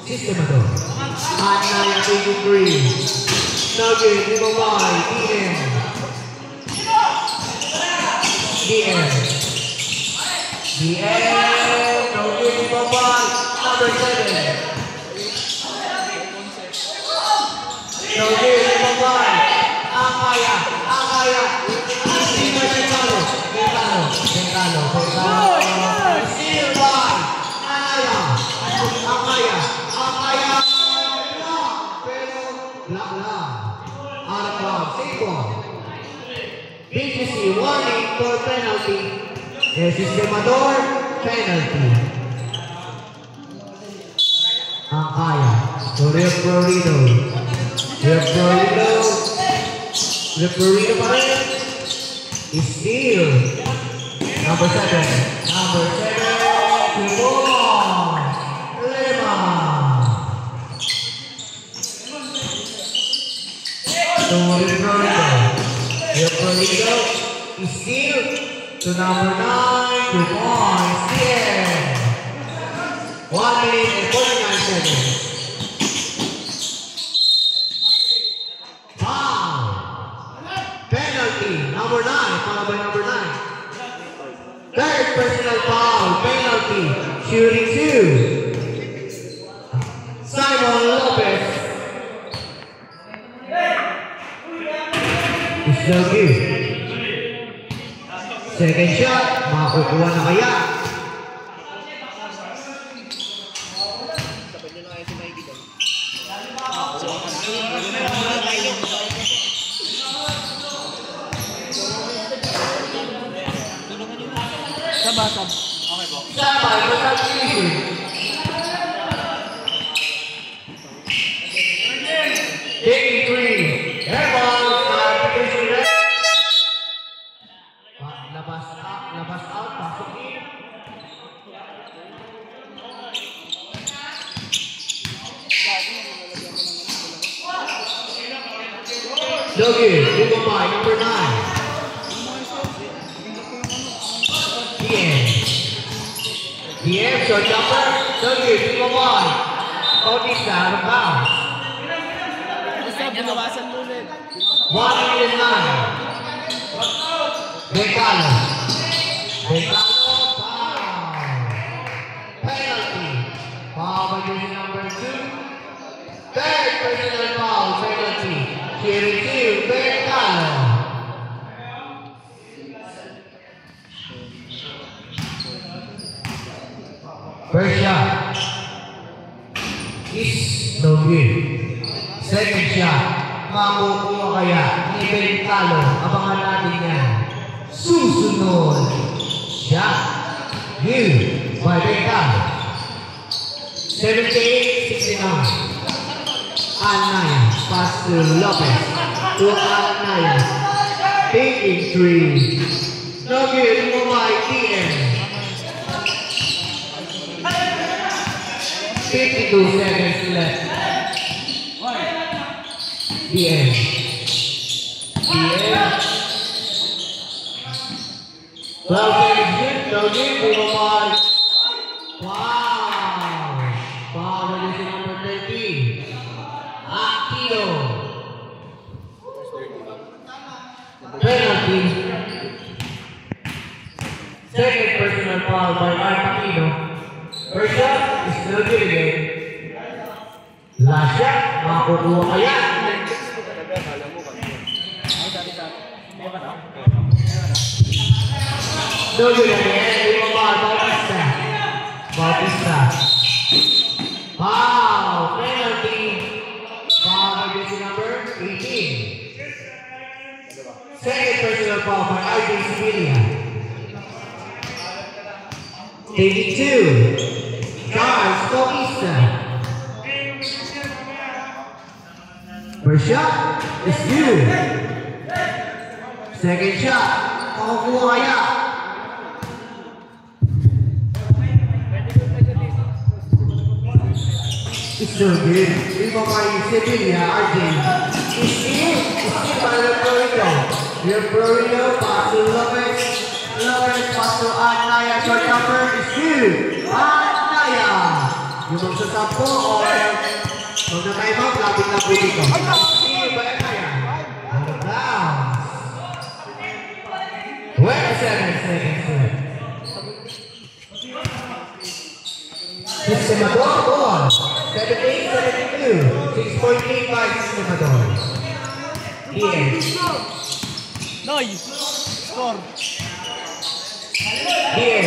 Sistemador. Anaya taking 3. Nugget, Ibabay, DM. DM. Nugget, Ibabay, number 7. Nugget, Ibabay. Anaya. Hindi mo Bengalo. Steal by Anaya. Pero lakla. Out of bounds. Save ball. BGC warning for penalty. Sistemador penalty. Anaya. Referee pa rin. Steal. Number 7. Lima. Referee steal to number 9. 2 points. Yeah. 1 minute and 49 seconds. Penalty, number 9, followed by number 9. Third personal foul, penalty, shooting 2. Simon Lopez. It's no good. Second shot, makukuha na kaya. Sabasab. Okay po. Sabay, substitution. Taking 3. Airball, substitution. Labas out, pasok in. Logan, Ibabay, number 9. DM, short jumper, Logan, Ibabay. Bautista, out of bounds. Binawasan mo ulit. 109. Bengalo, foul. Penalty. Foul by jersey number 2. Third personal foul, penalty. Shooting 2, Bengalo. First shot is no good. Second shot, makukuha kaya ni Bengalo. Abangan natin yan. Susunod. Shot. Good by Bengalo. 78-69. Anaya. Pass to Lopez. To Anaya. Taking 3. No good. Ibabay, DM. 52 seconds left. DM. Well, Logan, Ibabay. Wow. Foul by jersey number 13. Aquino. Penalty. Second personal foul by Aquino. First shot is still good again. Last shot, makukuha kaya. No good again. Ibabay, Bautista. Foul. Penalty. Foul by jersey number 18. Second personal foul by RJ Sevilla. Taking 2. Charles Bautista. First shot is good. Second shot, makukuha kaya. It's so good. Ibabay, Sevilla, RJ. It's in by Referee, pass to Lopez. Lopez, pass to Anaya. Short jumper is good. Anaya. Marunong sa sampo o magna-time out, lapit na po dito. Si Balanaya. On the ground. 27 seconds left. Sistemador ball. 78-72. 6.8 by Sistemador. Ian. Noy! Score! Ian.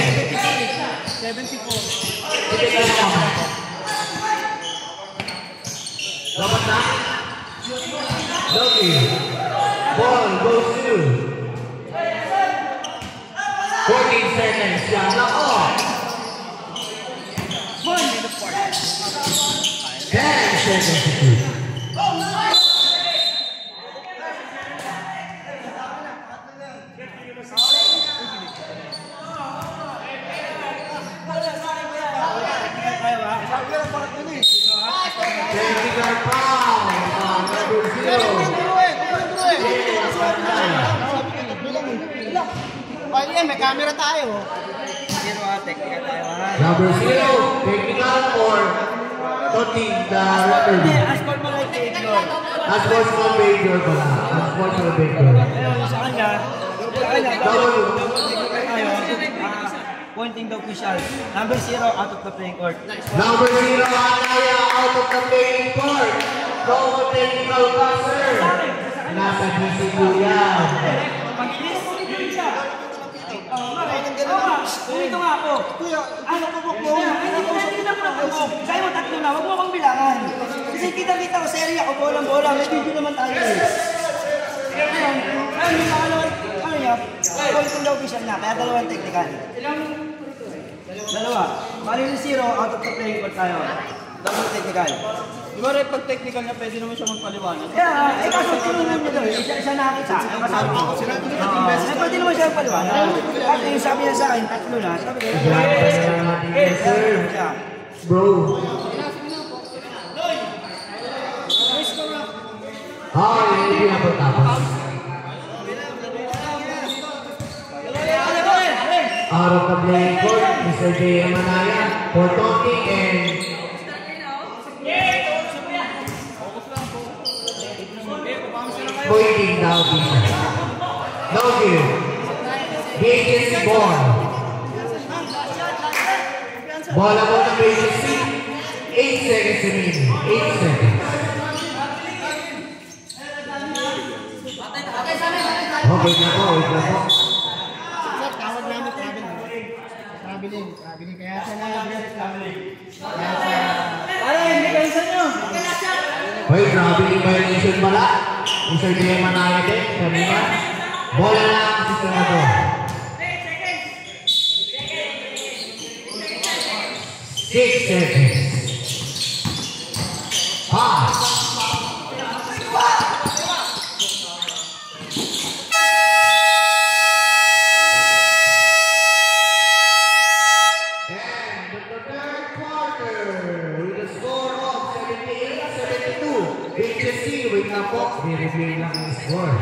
74. Dapat na. Loki. Ball goes to 14 seconds. Yan na off. 10 seconds to shoot. Technical foul. Number 0. Ay, yan, may camera tayo. Number 0. Technical for Toting the record. Asphalt mo lang kay Igor. Asphalt small major pala. Asphalt small major. Ayun, sa kanya, pointing the official. Number 0 out of the playing court. Number 0, Anaya out of the playing court. No technical passer. Nasa GC po yan. Dito nga ako. Ano ko po? Hindi na ako. Kaya mo tatlo na, huwag mo akong bilangan. Kasi kita-kita ko, serye ako, bolang-bola. May video naman tayo. Ayun, yung pangalawang, ano niya, pointing the official na, kaya dalawang technical. Dalawa. Bali yung 0, out of the playing court tayo. Double technical. Di ba rin pag technical niya, pwede naman siya magpaliwanag? Yeah, kaso tinunod niya daw, isa nakita. Ang kasama ko. Pwede naman siya magpaliwanag. At yung sabi niya sa akin, tatlo na. Sabi ko, Bro. Hindi na po tapos. Out of the playing court, Mr. J.M. Manaya for Toting and pointing down defense. No good. BHSC ball. Ball about the BHSC. 8 seconds remaining. 8 seconds. Okay na po, wait na po. tawag namin traveling. Kaya siya na-traveling. Ay, hindi kayo sa nyo. Wait, traveling violation pala. Mr. J.M. Manaya din. Kanina. Bola na ang sistema to. 6 seconds. 5. Review lang ang score.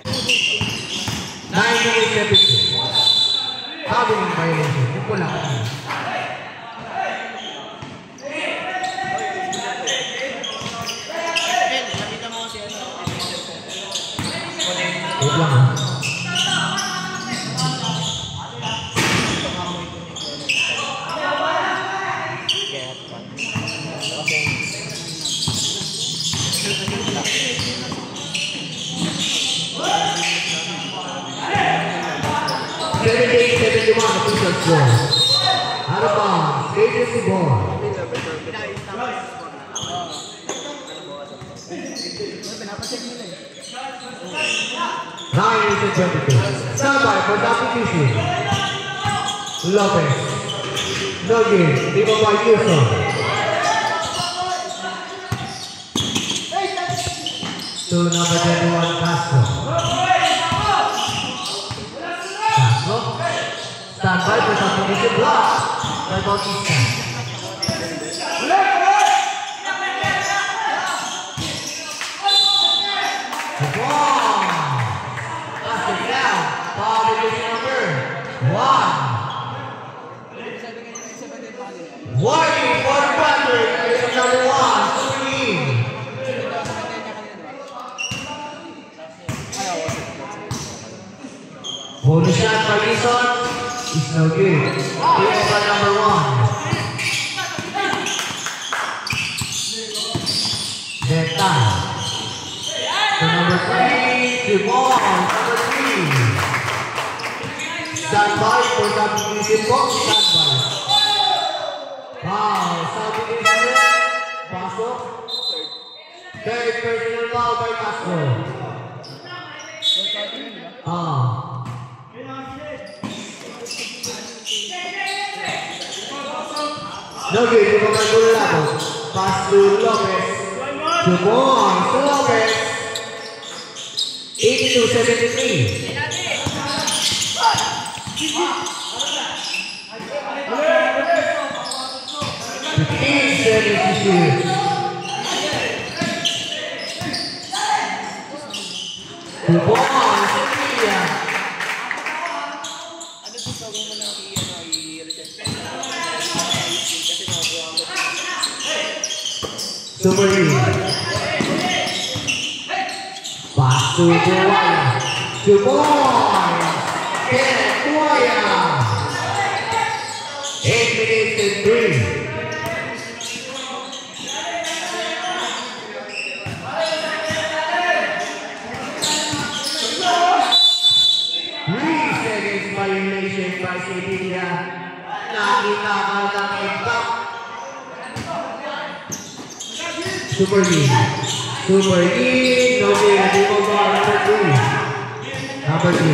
9 minutes episode. Sabi ng violation. Yung pula. Wait lang ha. Official score. Out of bounds, agency ball. Nine minutes and 22. Stand by for substitution. Lopez. No game. Leave by Houston. To number 21, Castro. Stand by for substitution block by Bautista. The ball. Pass it down. Foul violation number 1. Warning for shot by Lison is no good. Team by number 1. That time. To number 3, Jumon, number 3. Stand by for substitution box, stand by. Wow, substitution, pasok. Third personal foul by Castro. No good, ito mga gulabo. Pass to Lopez. Jumon, to Lopez. 82-73. Super League. Pass to Buaya. Jumon. Kenneth Buaya. 8 minutes and 3. Violation by Sevilla. Nakita ka ng impact. Super League. Super League. No game. Di mo ba? Number 3. Number 3.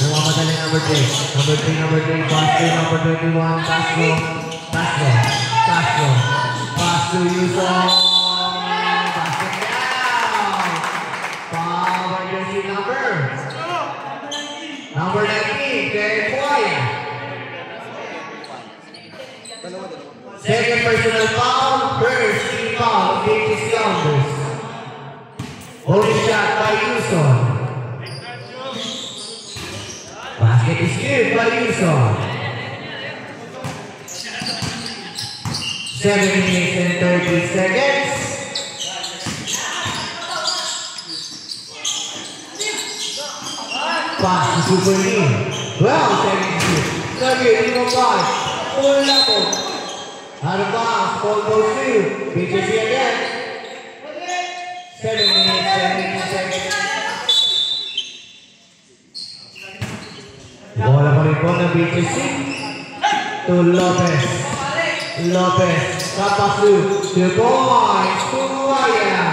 Namamadali number 3. Number 3, number 3. Pass to number 21. Castro. Castro. Castro. Pass to Yusuf. Pass it down. Power jersey number. Number 19, Kenneth Buaya. Second personal foul, first team foul, Davis Youngers. Only shot by Yuson. Basket is good by Yuson. 7 minutes and 30 seconds. Pass to Super League. Well, 72. Lagi, 5. Full level. Out of bounds, ball goes to BJC again. 7 minutes and 18 seconds. Bola pa rin po ng BJC. To Lopez. Lopez. Kapas to the boys. Buaya.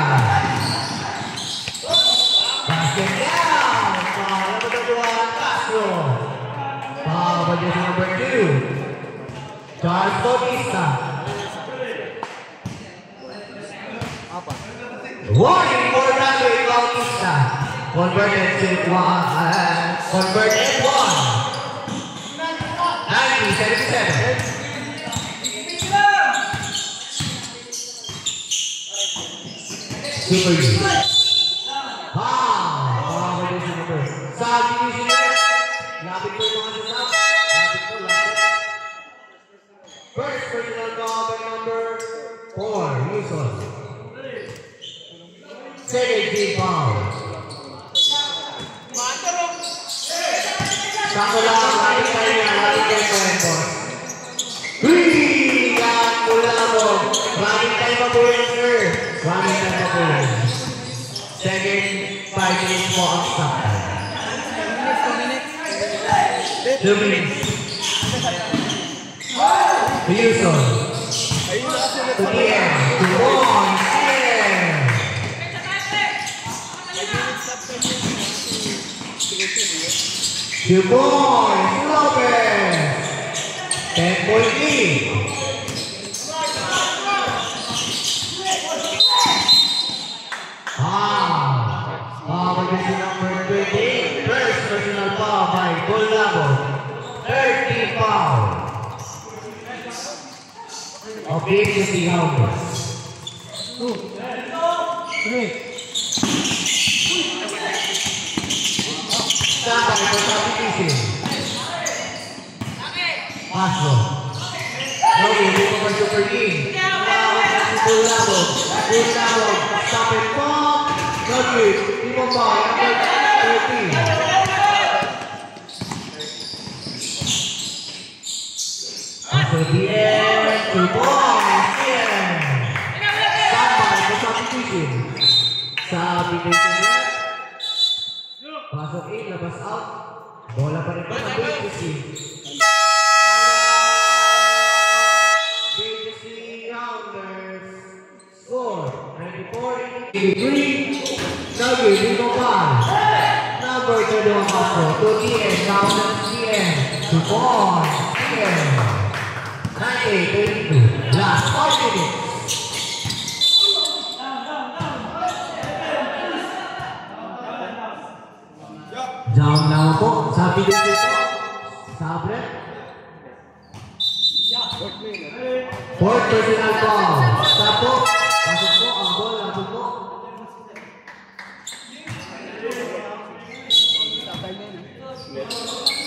Basket down. Foul by jersey number 2. Charles Bautista. Warning for Randy Bautista. Converted to converted 1. 90-77. Super League. Foul by jersey number 2. Substitution. Lapit po yung mga sasap. Lapit po, lapit. First personal foul by number 4, Yuson. Second team foul. Sako lang, lapit tayo niya, lapit tayo po rin po. Yan, mula mo. Running time pa po yun, sir. Running time pa po yun. Second 5 minutes po ang stop time. 2 minutes. Yuson. To the end. To one. To boys. Lopez. 10-point lead. Jersey number 28. First personal foul by Golabo. 30 foul. Okay, to see how it goes. 2, 3. Stand by for substitution. Paso. No, hindi pa ba Super League? Golabo. Golabo. Stop and pump. No good. Hindi mo ba? Number 13. 2 points. Yeah. Tambay sa substitution. Substitution red. Pasok in, labas out. Bola pa rin ba ng BGC? BGC Rounders score 94-83. Nugget, dito pa. Number 31 pasok to TN, Rounders TN. 2 points. TN. 98-82. Last 5 minutes. Down lang po. Sabi din dito. Sabre. Fourth personal foul. Stop po. Pasok po. Ang ball. Labog po.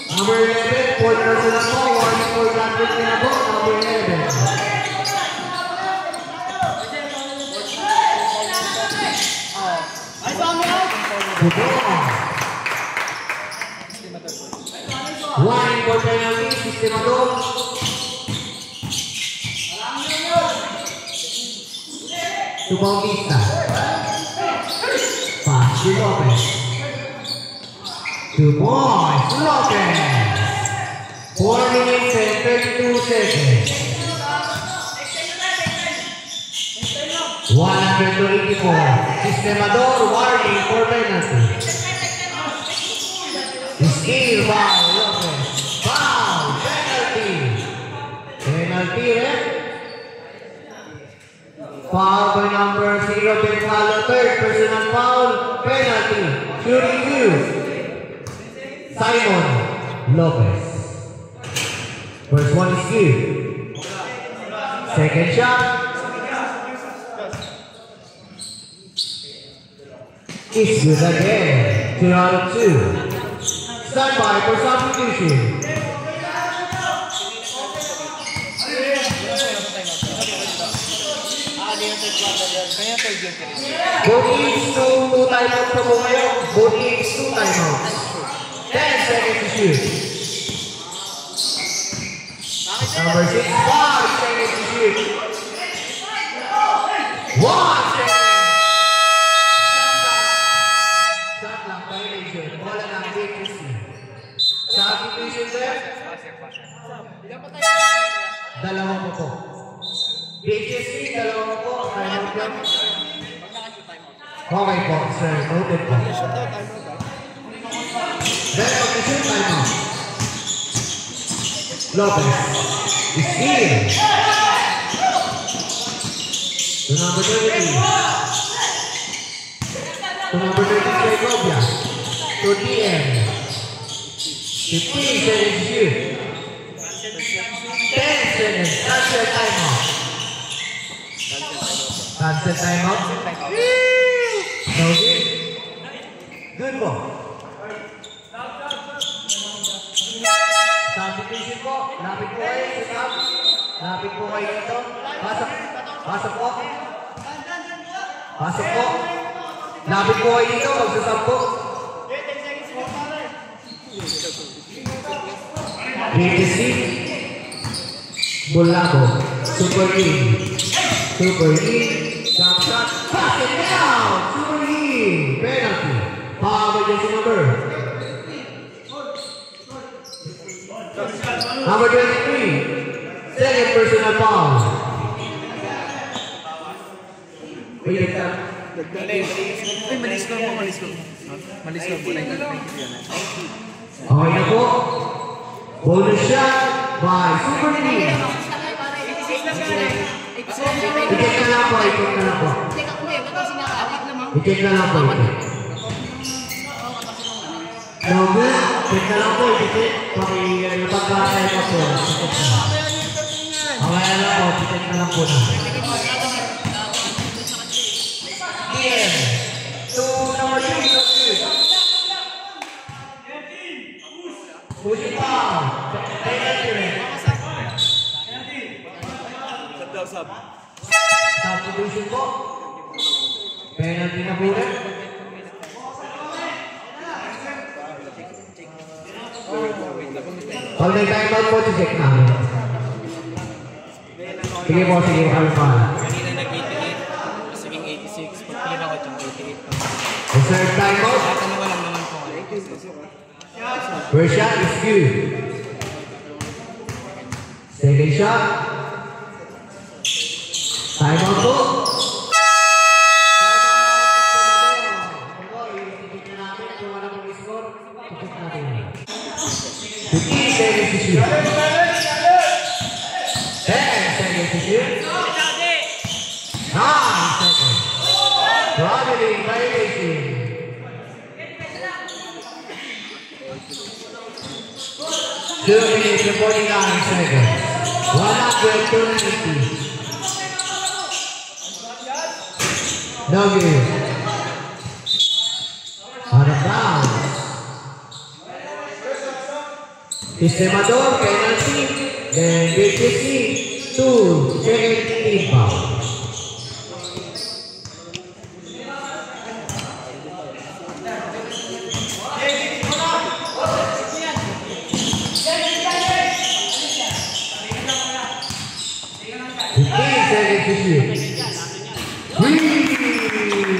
Number 11. Fourth personal foul. Warning for traffic na po. Number 11. Warning for penalty. Sistemador. To Bautista. Pass to Lopez. 2 points. Lopez. 4 minutes and 32 seconds. 184. Sistemador. Warning for penalty. Steal by Lopez. Foul. Penalty. Penalty, eh? Foul by number 0, Bengalo. Third personal foul. Penalty. Shooting 2. Simon Lopez. First one is good. Second shot. It's good again. 2 out of 2. Stand by for substitution. Both each 2 timeouts na po ngayon. Both each 2 timeouts. 10 seconds to shoot. Number 6, 5 seconds to shoot. 1 second. Shot lang, violation. Bola ng BGC. Substitution there. Dalawa mo po. BGC, dalawa mo po. Timeout lang. Okay po, sir. Noted po. Then mag-shoot timeout. Lopez is here. To number 23. To number 33, Gobia. To TM. 15 seconds shoot. 10 seconds. Cancel timeout. Cancel timeout. No good. Good ball. Substitution po. Lapit po kayo. Stop. Lapit po kayo dito. Pasok. Pasok po. Pasok po. Lapit po kayo dito. Magsasab po. BTC. Bulago. Super League. Super League. Jump shot. Pass it down. Super League. Penalty. Power against number. Number 23. Second personal foul. Wait, Malis lang po. okay na po. Bonus shot by Super League. I-check na lang po. I-check na lang po. I-check na lang po. No good. Check na lang po. I-check. Pag-pagkakay na po. Okay na lang po. I-check na lang po na. TM. To number 3. Push it down. Substitution po. Penalty na po rin. Pag nag-timeout po, check namin. Sige po, kami pa. Kanina nag-88, tapos naging 86. Pag pinaka ko yung 88. Reserve time out. Tatanong lang naman po. First shot is good. Second shot. Time out po. 15 seconds to shoot. 10 seconds to shoot. 9 seconds. Traveling violation. 2 minutes and 49 seconds. 190. No good. Out of bounds. Sistemador, penalty, then BTC, 2 second team foul.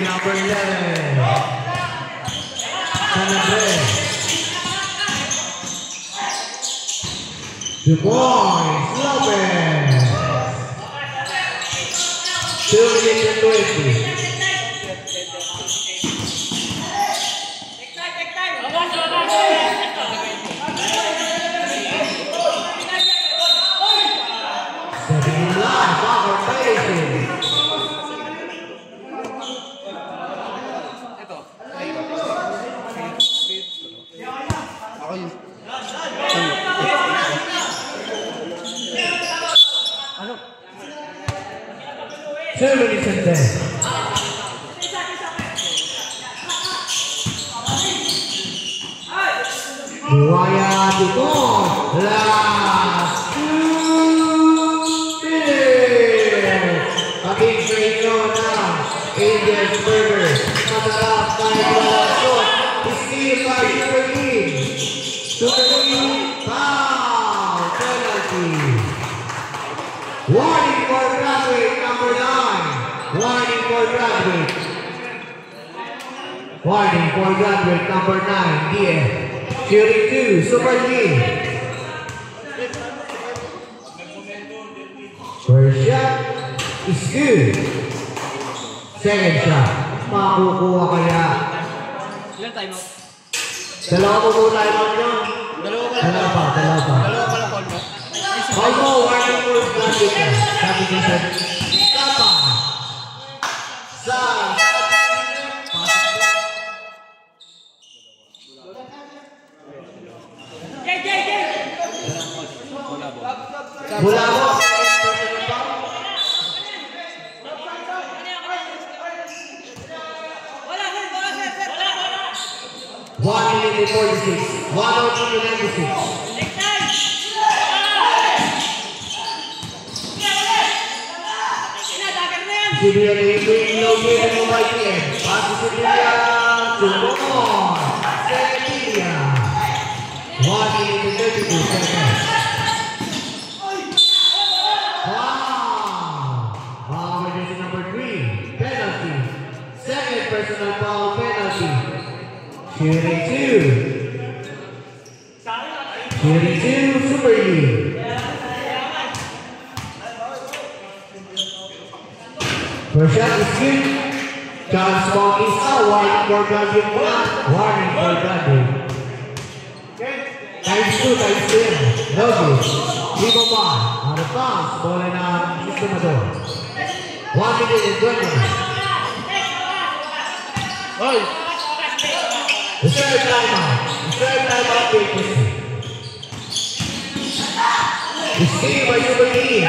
Number 11. San Andres. Du Bois Lopez. 2 minutes and 20. Setting live power facing. Ako yun. Ano? 2 minutes and 10. Buaya Dukon. Last 2 minutes. Ating Frito na Indian Burger. Masarap kahit walang sauce. Steal by Super League. Super League foul. Penalty. Warning for graduate number 9. Warning for graduate. Warning for graduate number 9. DF. Shooting 2. Super League. First shot is good. Second shot. Makukuha kaya. Ilan time out? Dalawa po muna tayo yun. Dalawa pa Dalawa pa. Dalawa pala call mo. Call mo, warning for graduate. Sabi ko sa Tapa. Sa Mula mo. 1 minute and 46. 102 to 96. Sibian Green, no game in by PM. Pass to Sibian. Tumor. Sibian. 1 minute and 32 seconds. Wow. Foul against number 3. Penalty. Second personal foul penalty. Shooting 2. Shooting 2, Super League. First shot is good. Chance ball is out. Warning for graduate. Warning for graduate. Times 2, times 10. No good. Libo pa. Out of bounds. Bola ng Sistemador. 1 minute and 20. Hoy! Reserve timeout. Reserve timeout. Stay by Super League.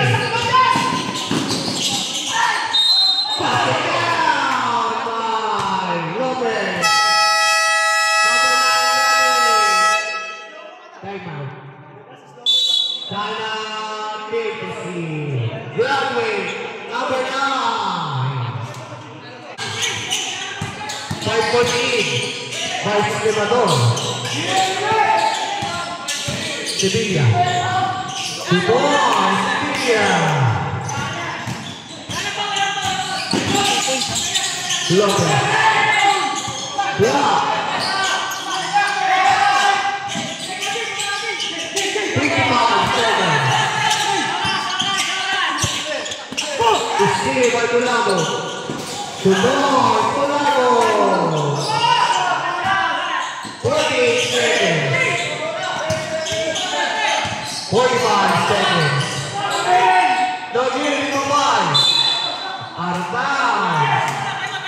Pass it down by Lopez. Number 9, timeout. Timeout. Graduate number 9. 5-14. By Sistemador. Sevilla. Du Bois, Sevilla. Lopez. Block. 55 seconds. Steve by Tulago. Sunod, Tulago. 48 seconds. 45 seconds. Naging naman. Arbang.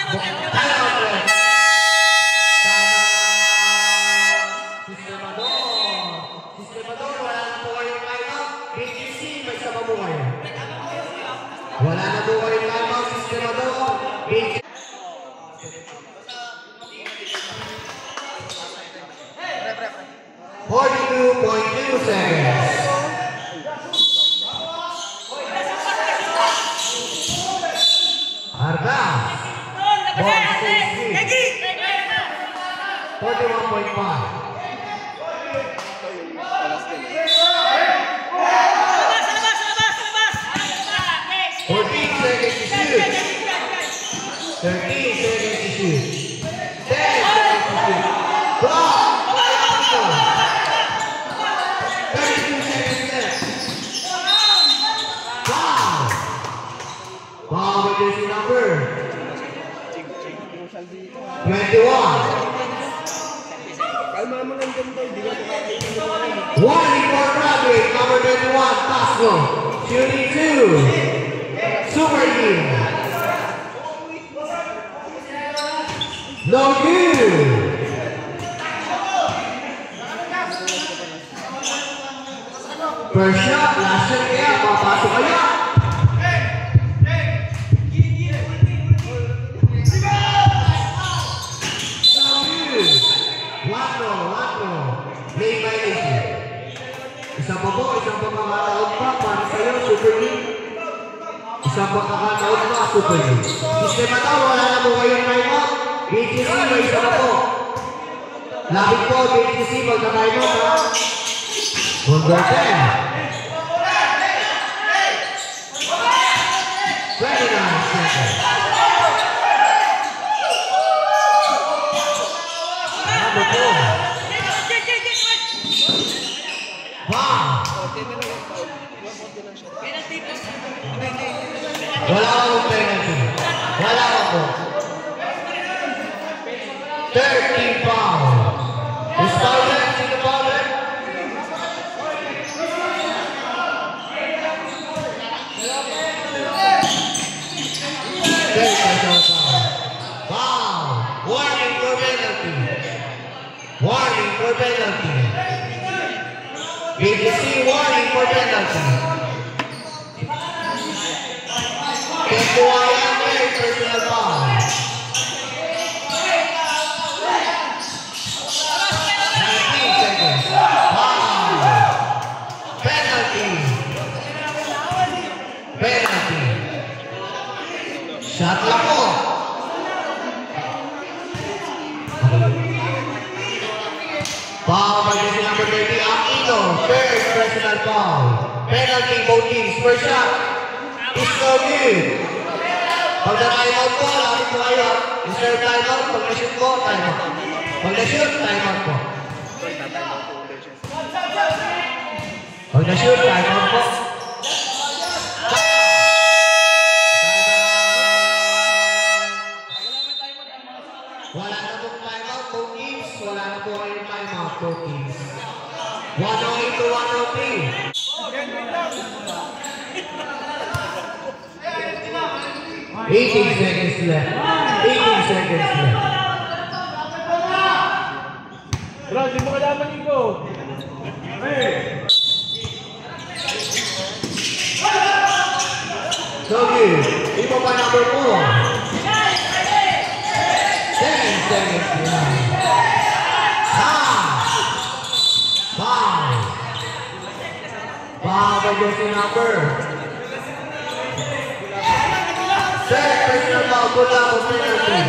Timeout. Sistemador, wala na po kayong timeout. BGC, may sama mo kayo. Wala na po kayong timeout, Sistemador. BGC. 42.2 seconds. Arda. Ball 41.5. Jersey number 21. Warning for graduate number 21, Tasco. Shooting 2. Super King. No good. First shot, last shot kaya, mapasok kaya. Isang pagkakataon pa para sa'yo, Super League. Isang pagkakataon pa, Super League. Sistemador, wala na po kayong timeout. BGC, may isa na po. Lapit po, BGC, magka-timeout ha. Number 10. 29 seconds. Number 4. Wow! Wala akong penalty. Wala ako. 13 foul. Is Fowler? Sino Fowler? Wow! Warning for penalty. Warning for penalty. BGC warning for penalty. Kepuayan may personal foul. 19 seconds. Foul. Penalty. Penalty. Shot lang po. Foul by the number 30, Aquino. Third personal foul. Penalty, both teams. First shot. It's no good. Pag na-timeout po, lapit po kayo. Instead of timeout, pag na-shoot po, timeout. Pag na-shoot, timeout po. Pag na-shoot, timeout po. Wala na pong timeout, both teams. Wala na po kayong timeout, both teams. 108 to 103. 18 seconds left. 18 seconds left. Bro, di mo kailangan ito. So good. Iba pa number 4. 10 seconds left. Foul by Jersey number. Third personal foul, pula po penalty.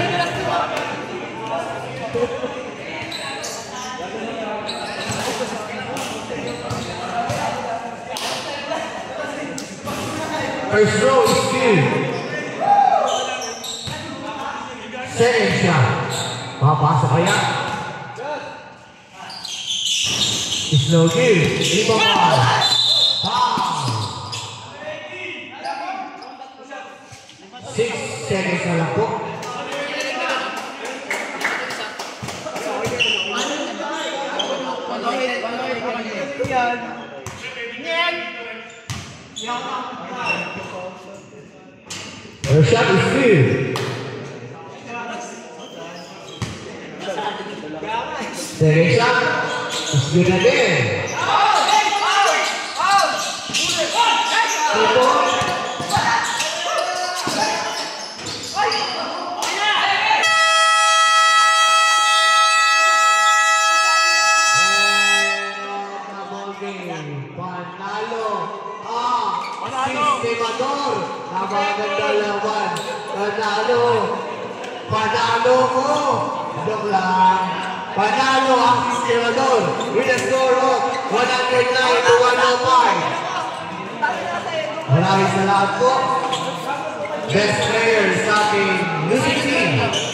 First row is good. Second shot. Papasok kaya. Slow game. Lima ball. Foul. 6 seconds na lang po. Her shot is good. Second shot is good again. Sistemador, laban dalawan. Panalo ko. Joke lang. Panalo ang Sistemador with a score of 109 to 105. Maraming salamat po. Best player sa ating music team.